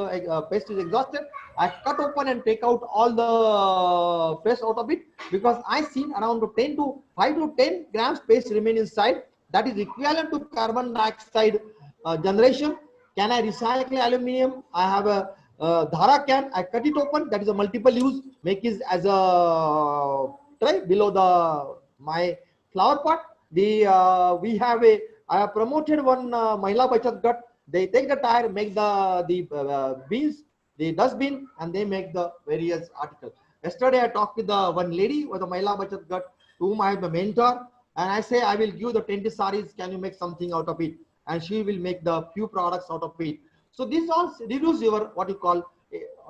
paste is exhausted, I cut open and take out all the paste out of it, because I seen around 10 to 5 to 10 grams paste remain inside. That is equivalent to carbon dioxide generation. Can I recycle aluminum? I have a dhara can. I cut it open. That is a multiple use. Make it as a tray below the my flower pot. The we have a I have promoted one Mahila Bachat Gat. They take the tire, make the beans, the dustbin, and they make the various articles. Yesterday I talked with the one lady with the Mahila Bachat Gat, to whom I have a mentor, and I say I will give the 20 saris. Can you make something out of it? And she will make the few products out of it. So this all reduce your what you call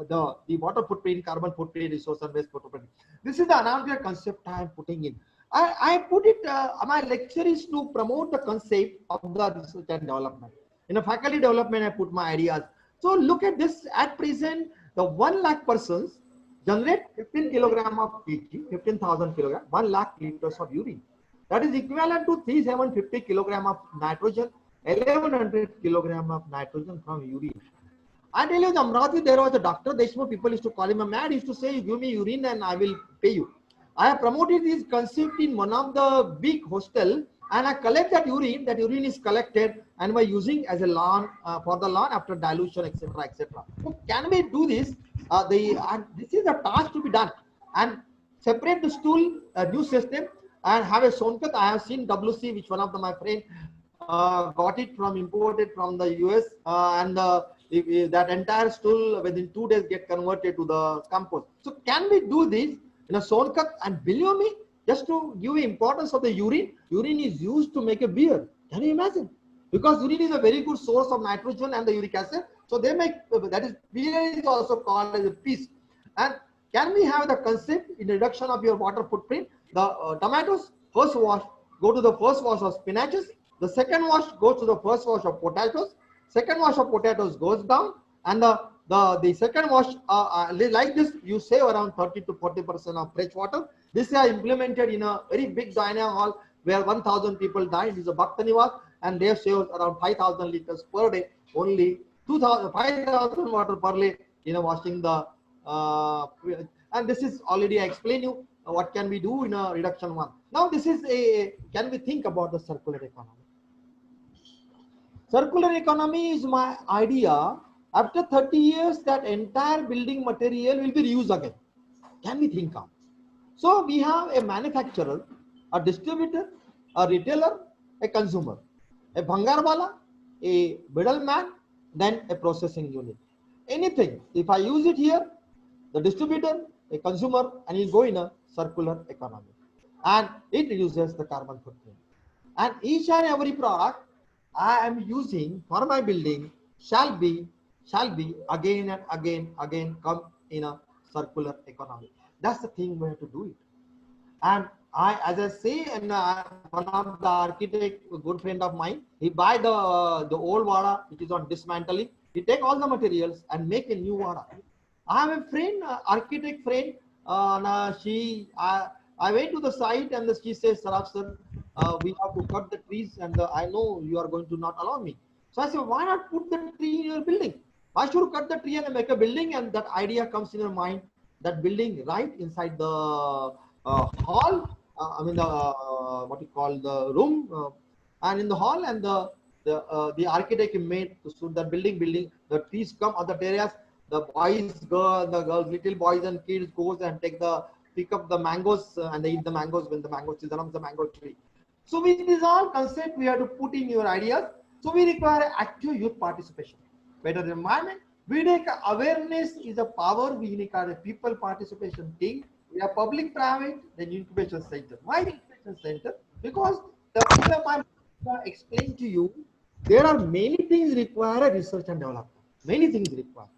the water footprint, carbon footprint, resource and waste footprint. This is the another concept I am putting in. I put it, my lecture is to promote the concept of the research and development. In a faculty development, I put my ideas. So look at this, at present, the 1 lakh persons generate 15 kilogram of Pg, 15,000 kilogram, 1 lakh liters of urine. That is equivalent to 3,750 kilogram of nitrogen, 1,100 kilogram of nitrogen from urine. I tell you, the Amravati, there was a doctor, Deshmukh, people used to call him a mad, he used to say, give me urine and I will pay you. I have promoted this concept in one of the big hostel, and I collect that urine. That urine is collected and by using as a lawn for the lawn after dilution, etc., etc. So can we do this? This is a task to be done, and separate the stool, new system, and have a Sonkat. I have seen WC, which one of my friend got it from imported from the US, and that entire stool within 2 days get converted to the compost. So can we do this in a Sonkat? And believe me, just to give importance of the urine, urine is used to make a beer. Can you imagine? Because urine is a very good source of nitrogen and the uric acid. So they make, that is, beer is also called as a piece. And can we have the concept in reduction of your water footprint? The tomatoes, first wash, go to the first wash of spinaches. The second wash goes to the first wash of potatoes. Second wash of potatoes goes down, and the second wash like this, you save around 30 to 40% of fresh water. This is implemented in a very big dining hall where 1,000 people died. This is a Bhakta Niwas, and they save around 5,000 liters per day. Only 5,000 water per day washing the and this is already I explained you what can we do in a reduction one. Now this is a, can we think about the circular economy? Circular economy is my idea. After 30 years, that entire building material will be reused again. Can we think of? So we have a manufacturer, a distributor, a retailer, a consumer, a bhangarwala, a middleman, then a processing unit. Anything, if I use it here, the distributor, a consumer, and you go in a circular economy, and it reduces the carbon footprint. And each and every product I am using for my building shall be again and again come in a circular economy. That's the thing we have to do it. And I, as I say, and one of the architect, a good friend of mine, he buy the old vada which is on dismantling. He take all the materials and make a new vada. I have a friend, architect friend. I went to the site and she says, Saraf sir, we have to cut the trees, and I know you are going to not allow me. So I said, why not put the tree in your building? Why should you cut the tree and make a building? And that idea comes in your mind, that building right inside the hall, what you call the room, and in the hall, and the architect made to suit that building, the trees come other areas, the girls, little boys and kids goes and pick up the mangoes, and they eat the mangoes when the mango season of the mango tree. So with this all concept, we have to put in your ideas. So we require active youth participation, better environment. We take awareness is a power. We require a people participation thing. We are public private, then incubation center. Why incubation center? Because the people I explained to you, there are many things require research and development. Many things required.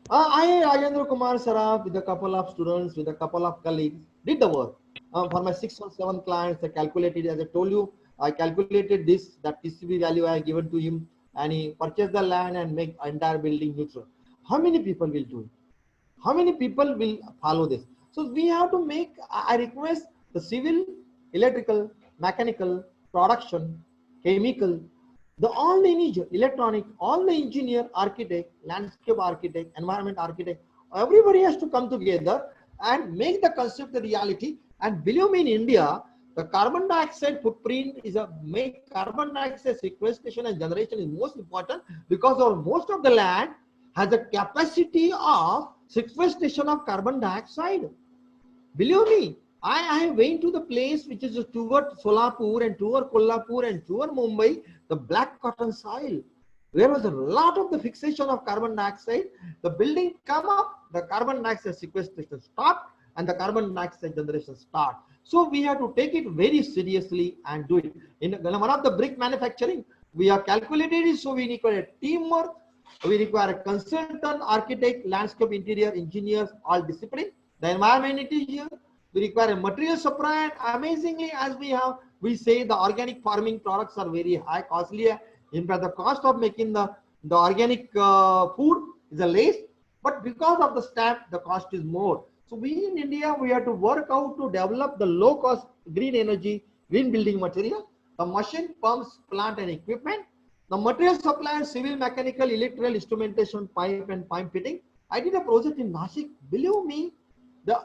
I, Rajendra Kumar Saraf, with a couple of students, with a couple of colleagues, did the work. For my 6 or 7 clients, I calculated, as I told you, I calculated this, that TCB value I given to him, and he purchased the land and make entire building neutral. How many people will do it? How many people will follow this? So we have to make, I request the civil, electrical, mechanical, production, chemical, the all the engineer, electronic, all the engineer, architect, landscape architect, environment architect, everybody has to come together and make the concept a reality. And believe me, in India, the carbon dioxide footprint is a make carbon dioxide sequestration and generation is most important, because our most of the land has a capacity of sequestration of carbon dioxide. Believe me, I went to the place which is toward Solapur and toward Kolhapur and toward Mumbai, the black cotton soil. There was a lot of the fixation of carbon dioxide. The building come up, the carbon dioxide sequestration stop, and the carbon dioxide generation start. So we have to take it very seriously and do it. In one of the brick manufacturing, we have calculated it, so we require teamwork, we require a consultant, architect, landscape, interior, engineers, all discipline. The environment is here. We require a material supply. And amazingly, as we say the organic farming products are very high, costly. In fact, the cost of making the organic food is a less, but because of the stamp, the cost is more. So we in India, we have to work out to develop the low cost green energy, green building material, the machine, pumps, plant and equipment, the material supply, civil, mechanical, electrical, instrumentation, pipe and pipe fitting. I did a project in Nashik. Believe me, the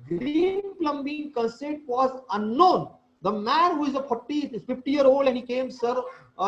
green plumbing concept was unknown. The man who is a 50-year-old and he came, sir,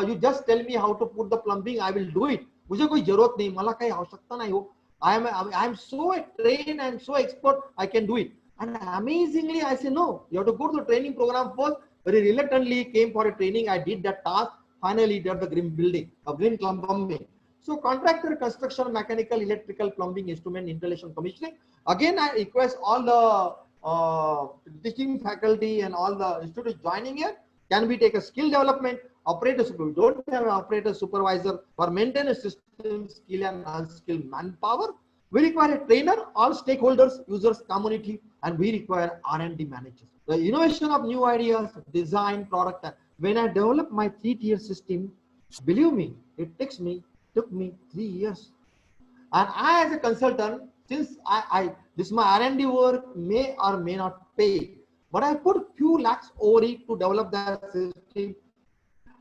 you just tell me how to put the plumbing, I will do it. मुझे कोई जरूरत नहीं, मला काही आवश्यकता नहीं हो. I am so trained and so expert, I can do it. And amazingly, I say no. You have to go to the training program first. Very reluctantly came for a training. I did that task. Finally, did the green building, a green plumbing. So contractor, construction, mechanical, electrical, plumbing, instrument, installation, commissioning. Again, I request all the teaching faculty and all the institutes joining here. Can we take a skill development? Operator supervisor. We don't have an operator supervisor for maintenance system, skill and unskilled manpower. We require a trainer, all stakeholders, users, community, and we require R&D managers. The innovation of new ideas, design, product. When I developed my 3-tier system, believe me, it took me 3 years. And I, as a consultant, since this my R&D work may or may not pay, but I put few lakhs over it to develop that system.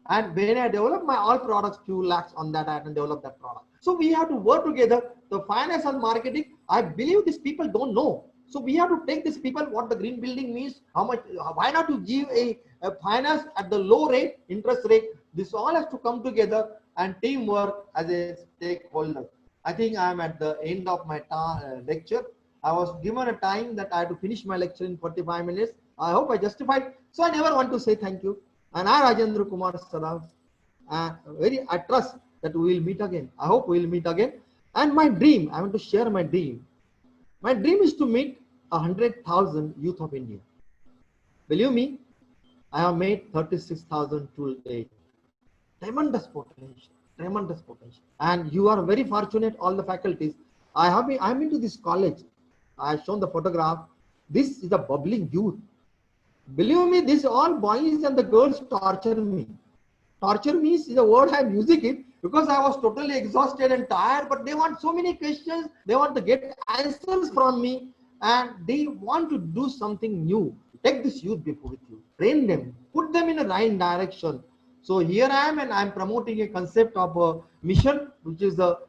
And when I develop my all products, few lakhs on that, I can develop that product. So we have to work together. The finance and marketing, I believe these people don't know. So we have to take these people what the green building means, how much, why not to give a finance at the low rate, interest rate. This all has to come together and teamwork as a stakeholder. I think I'm at the end of my lecture. I was given a time that I had to finish my lecture in 45 minutes. I hope I justified. So I never want to say thank you. And I, Rajendra Kumar Saraf, I trust that we will meet again. I hope we will meet again. And my dream, I want to share my dream. My dream is to meet 100,000 youth of India. Believe me, I have made 36,000 to date. Tremendous potential, tremendous potential. And you are very fortunate, all the faculties. I'm into this college. I have shown the photograph. This is a bubbling youth. Believe me, this all boys and the girls torture me. Torture me is the word I'm using it because I was totally exhausted and tired, but they want so many questions. They want to get answers from me and they want to do something new. Take this youth before with you, train them, put them in the right direction. So here I am and I'm promoting a concept of a mission, which is the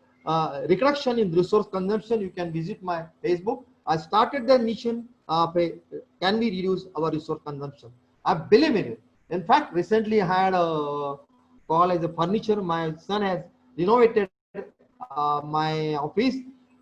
reduction in resource consumption. You can visit my Facebook. I started the mission. Can we reduce our resource consumption? I believe in it. In fact, recently I had a call as a furniture. My son has renovated my office,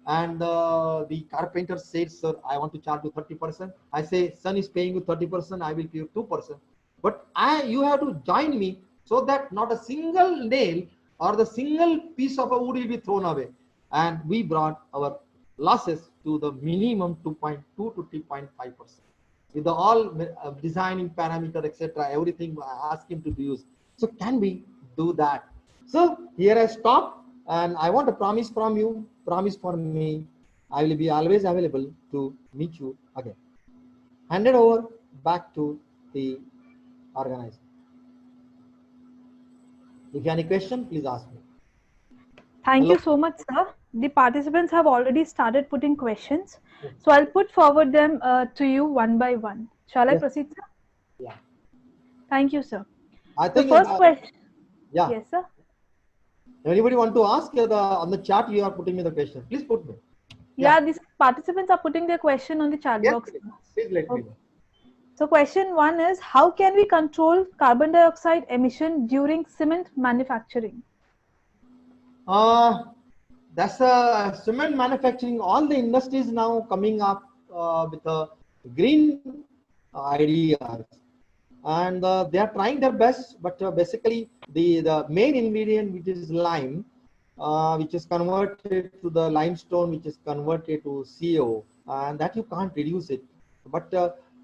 and the carpenter said, "Sir, I want to charge you 30%." I say, "Son is paying you 30%. I will pay you 2%. But you have to join me so that not a single nail or the single piece of a wood will be thrown away." And we brought our losses to the minimum 2.2 to 3.5%. With the all designing parameter, etc., everything I ask him to use. So can we do that? So here I stop. And I want a promise from you, promise for me. I will be always available to meet you again. Handed over back to the organizer. If you have any question, please ask me. Thank Hello. you so much, sir. The participants have already started putting questions. So I'll put forward them to you one by one. Shall I Yes. proceed, sir? Yeah. Thank you, sir. I The think. first question. Yeah. Yes, sir. Anybody want to ask on the chat? You are putting me the question. Please put me. Yeah. Yeah, these participants are putting their question on the chat Yes. box. Please, please let me Okay. know. So question one is, how can we control carbon dioxide emission during cement manufacturing? Uh, that's cement manufacturing. All the industries now coming up with green ideas, and they are trying their best. But basically, the main ingredient, which is lime, which is converted to the limestone, which is converted to CO, and that you can't reduce it. But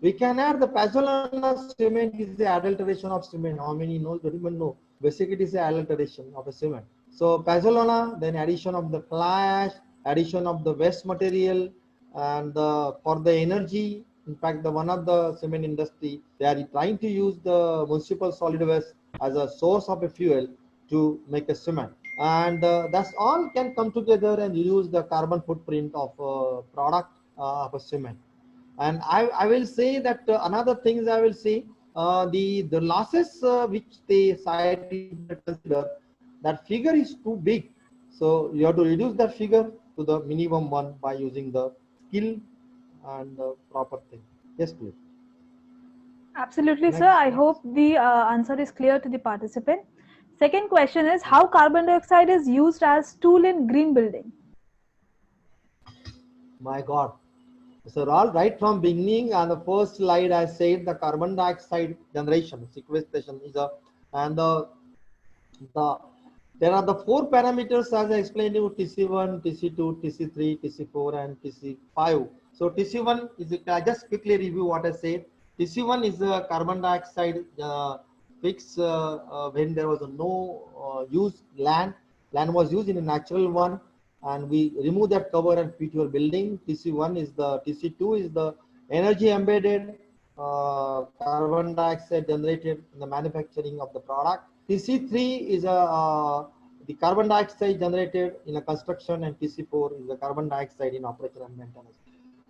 we can add the Pozzolana cement is the adulteration of cement. How many knows? Don't even know. Basically, it is the adulteration of a cement. So Pozzolana, then addition of the fly ash, addition of the waste material, and for the energy. In fact, the one of the cement industry, they are trying to use the municipal solid waste as a source of a fuel to make a cement, and that's all can come together and use the carbon footprint of a product of a cement. And I will say that another things I will say, the losses which the site consider, that figure is too big, so you have to reduce that figure to the minimum one by using the skill and the proper thing. Yes, please. Absolutely, sir. Next. I hope the answer is clear to the participant. Second question is, how carbon dioxide is used as tool in green building? My God. So all right from beginning, and the first slide I said the carbon dioxide generation sequestration is a, and the there are the four parameters as I explained to you: TC1, TC2, TC3, TC4, and TC5. So TC1 is, I just quickly review what I said. TC1 is a carbon dioxide fix when there was no use land. Land was used in a natural one, and we remove that cover and put your building. TC1 is the, TC2 is the energy embedded carbon dioxide generated in the manufacturing of the product. TC3 is the carbon dioxide generated in a construction, and TC4 is the carbon dioxide in operation and maintenance.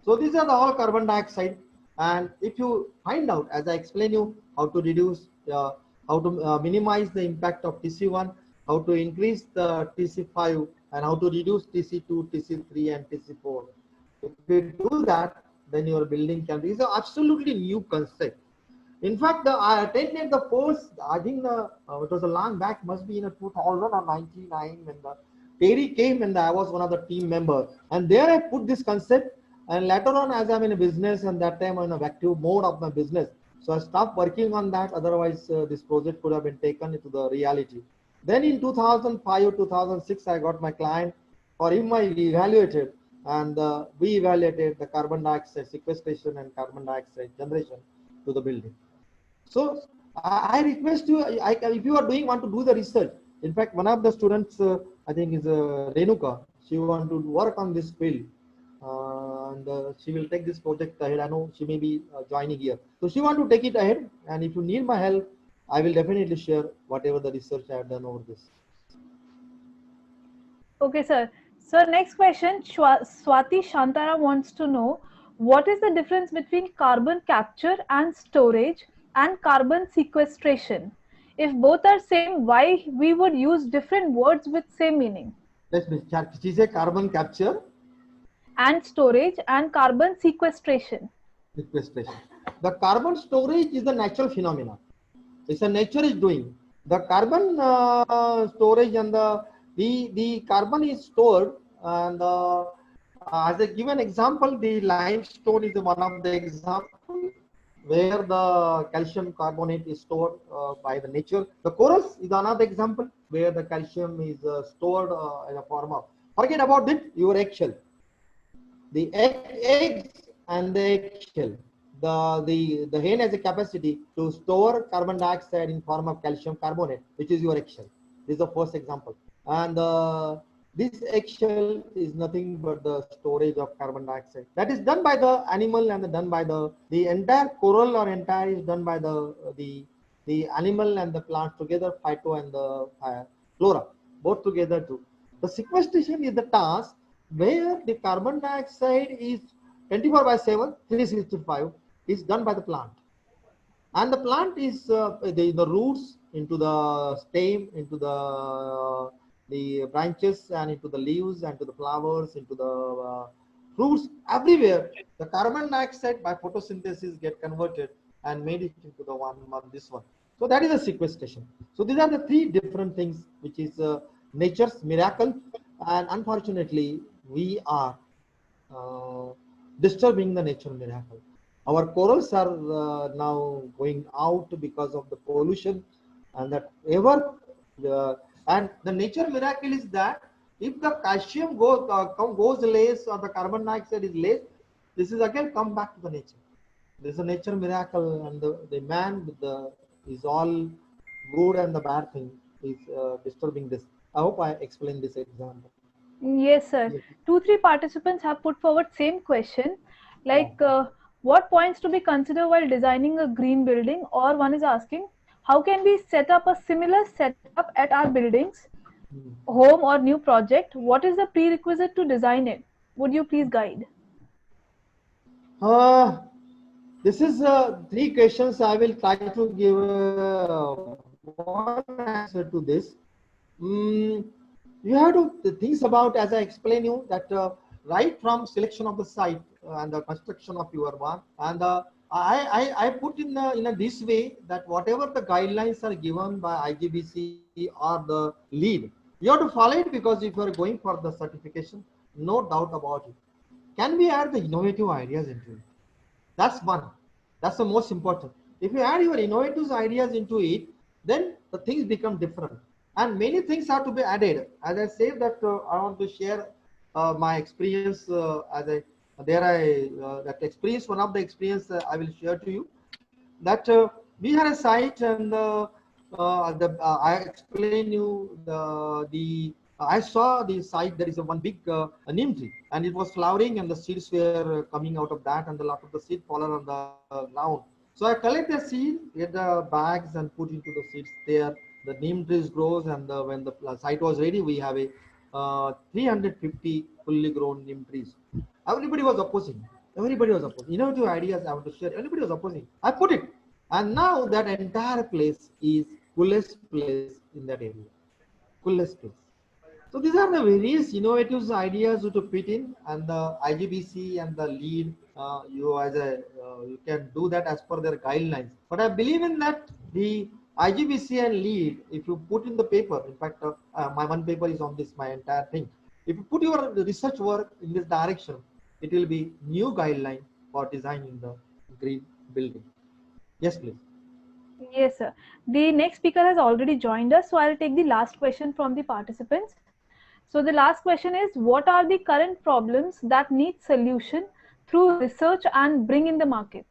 So these are the all carbon dioxide. And if you find out, as I explain you, how to reduce, how to minimize the impact of TC1, how to increase the TC5, and how to reduce TC2, TC3, and TC4. If you do that, then your building can be. It's an absolutely new concept. In fact, I attended the first, I think it was a long back, must be in a 2099 when the Terry came, and I was one of the team members. And there I put this concept, and later on as I'm in a business, and that time I'm in a active mode of my business. So I stopped working on that. Otherwise, this project could have been taken into the reality. Then in 2005, 2006, I got my client. For him, I evaluated, and we evaluated the carbon dioxide sequestration and carbon dioxide generation to the building. So I request you, if you are doing, want to do the research. In fact, one of the students, I think is Renuka, she want to work on this field, and she will take this project ahead. I know she may be joining here, so she want to take it ahead. And if you need my help, I will definitely share whatever the research I have done over this. Okay, sir. So next question, Swati Shantara wants to know, what is the difference between carbon capture and storage and carbon sequestration? If both are same, why we would use different words with same meaning? Let's me. She say carbon capture And storage and carbon sequestration. sequestration. The carbon storage is the natural phenomena. It's a nature is doing. The carbon storage and the carbon is stored, and as a given example, the limestone is one of the example where the calcium carbonate is stored by the nature. The chorus is another example where the calcium is stored in a form of, forget about it, your eggshell. The eggs and the eggshell. The hen has a capacity to store carbon dioxide in form of calcium carbonate, which is your eggshell. This is the first example. and this eggshell is nothing but the storage of carbon dioxide. That is done by the animal and done by the entire coral or entire is done by the animal and the plant together, phyto and the flora, both together too. The sequestration is the task where the carbon dioxide is 24 by 7, 365 is done by the plant. And the plant is the roots into the stem, into the branches and into the leaves and to the flowers, into the fruits, everywhere. The carbon dioxide by photosynthesis get converted and made it into the this one. So that is a sequestration. So these are the three different things, which is nature's miracle, and unfortunately we are disturbing the nature miracle. Our corals are now going out because of the pollution, and that ever and the nature miracle is that if the calcium goes less or the carbon dioxide is less, this is again come back to the nature. This is a nature miracle, and the man with the is all good and the bad thing is disturbing this. I hope I explained this example. Yes, sir. Yes. 2, 3 participants have put forward same question, Yeah. like what points to be considered while designing a green building, or one is asking how can we set up a similar setup at our buildings, Hmm. home or new project? What is the prerequisite to design it? Would you please guide? Uh, this is three questions. I will try to give one answer to this. Mm, you have to think about, as I explained you, that right from selection of the site and the construction of your one, and I put in a this way that whatever the guidelines are given by IGBC or the lead, you have to follow it, because if you are going for the certification, no doubt about it. Can we add the innovative ideas into it? That's one. That's the most important. If you add your innovative ideas into it, then the things become different. And many things have to be added. As I said that I want to share my experience as I there I that experience, one of the experience I will share to you, that we had a site, and I explain you the I saw the site. There is a one big neem tree, and it was flowering, and the seeds were coming out of that, and a lot of the seed fallen on the ground. So I collect the seed, get the bags, and put into the seeds there. The neem trees grows, and when the site was ready, we have a 350 fully grown neem trees. Everybody was opposing. Everybody was opposing. Innovative ideas I want to share. Everybody was opposing. I put it, and now that entire place is coolest place in that area. Coolest place. So these are the various innovative ideas to fit in, and the IGBC and the lead. You as a you can do that as per their guidelines. But I believe in that the IGBC and lead. If you put in the paper, in fact, my one paper is on this. My entire thing. If you put your research work in this direction, it will be new guideline for designing the green building. Yes, please. Yes, sir. The next speaker has already joined us, so I'll take the last question from the participants. So the last question is, what are the current problems that need solution through research and bring in the market?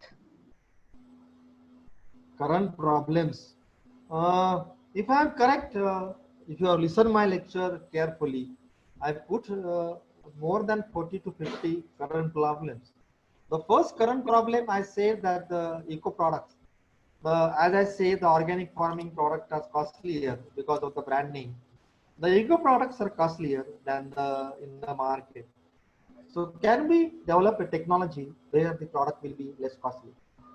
Current problems. If I am correct, if you have listened my lecture carefully, I put more than 40 to 50 current problems. The first current problem I say that the eco products. As I say, the organic farming product is costlier because of the brand name. The eco products are costlier than the in the market. So can we develop a technology where the product will be less costly?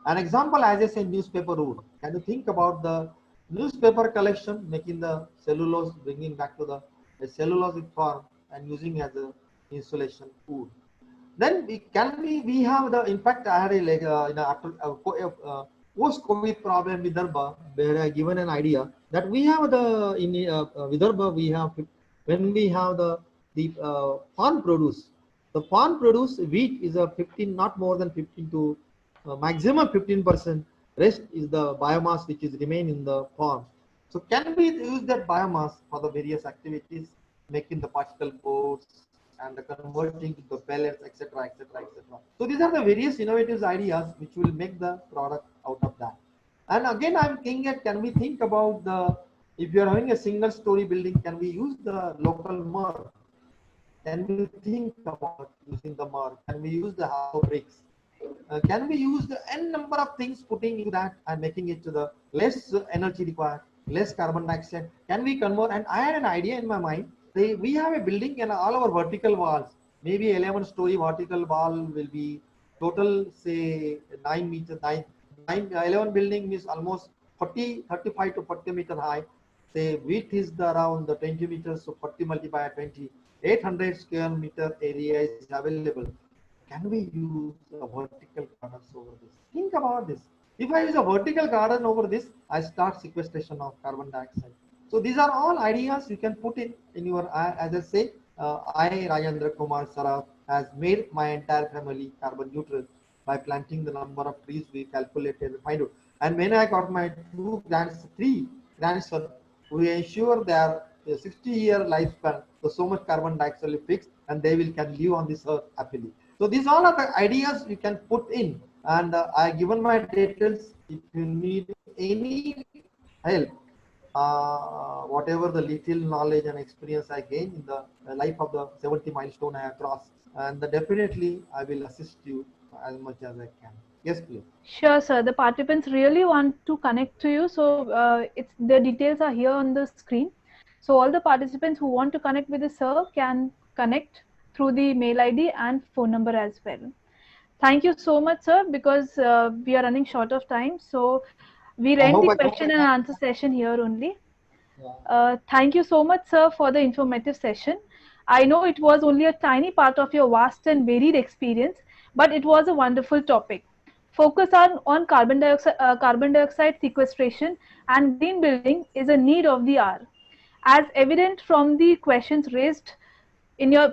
An example, as I say, newspaper wood. Can you think about the newspaper collection, making the cellulose, bringing back to the cellulosic form and using as a insulation wood? Then we have the, in fact I had a like after post COVID problem with Vidarbha, where I given an idea that we have the in Vidarbha we have, when we have the farm produce, the farm produce wheat is a 15, not more than 15 to maximum 15%. Rest is the biomass which is remain in the farm. So can we use that biomass for the various activities, making the particle boards and the converting to the pellets, etc., etc., etc. So these are the various innovative ideas which will make the product out of that. And again, I'm thinking that can we think about the If you are having a single story building, can we use the local mud? Can we think about using the mud? Can we use the hollow bricks? Can we use the n number of things putting into that and making it to the less energy required, less carbon dioxide? Can we convert? And I had an idea in my mind. We have a building and all our vertical walls, maybe 11-story vertical wall will be total, say 9 meters, 11 building is almost 35 to 40 meter high. Say width is around the 20 meters, so 40 multiplied by 20, 800 square meter area is available. Can we use a vertical gardens over this? Think about this. If I use a vertical garden over this, I start sequestration of carbon dioxide. So these are all ideas you can put in your, as I say, I, Rajendra Kumar Saraf, has made my entire family carbon neutral by planting the number of trees we calculated and find out. And when I got my three grandsons, we ensure their 60-year lifespan, so much carbon dioxide will fixed, and they can live on this earth happily. So these all are the ideas you can put in, and I given my details. If you need any help, whatever the little knowledge and experience I gained in the life of the 70 milestone I have crossed, and definitely I will assist you as much as I can. Yes, please. Sure, sir. The participants really want to connect to you, so the details are here on the screen. So all the participants who want to connect with the sir can connect through the mail ID and phone number as well. Thank you so much, sir, because we are running short of time. So we'll end the question and answer session here only. Thank you so much, sir, for the informative session. I know it was only a tiny part of your vast and varied experience, but it was a wonderful topic. Focus on carbon dioxide sequestration and green building is a need of the hour. As evident from the questions raised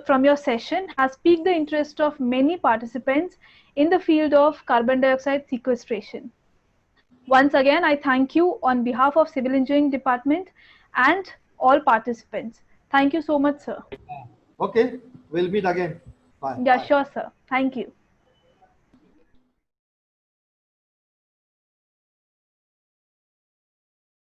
from your session, has piqued the interest of many participants in the field of carbon dioxide sequestration. Once again, I thank you on behalf of Civil Engineering Department and all participants. Thank you so much, sir. Okay, we'll meet again. Bye. Yeah, Bye. sure, sir. Thank you.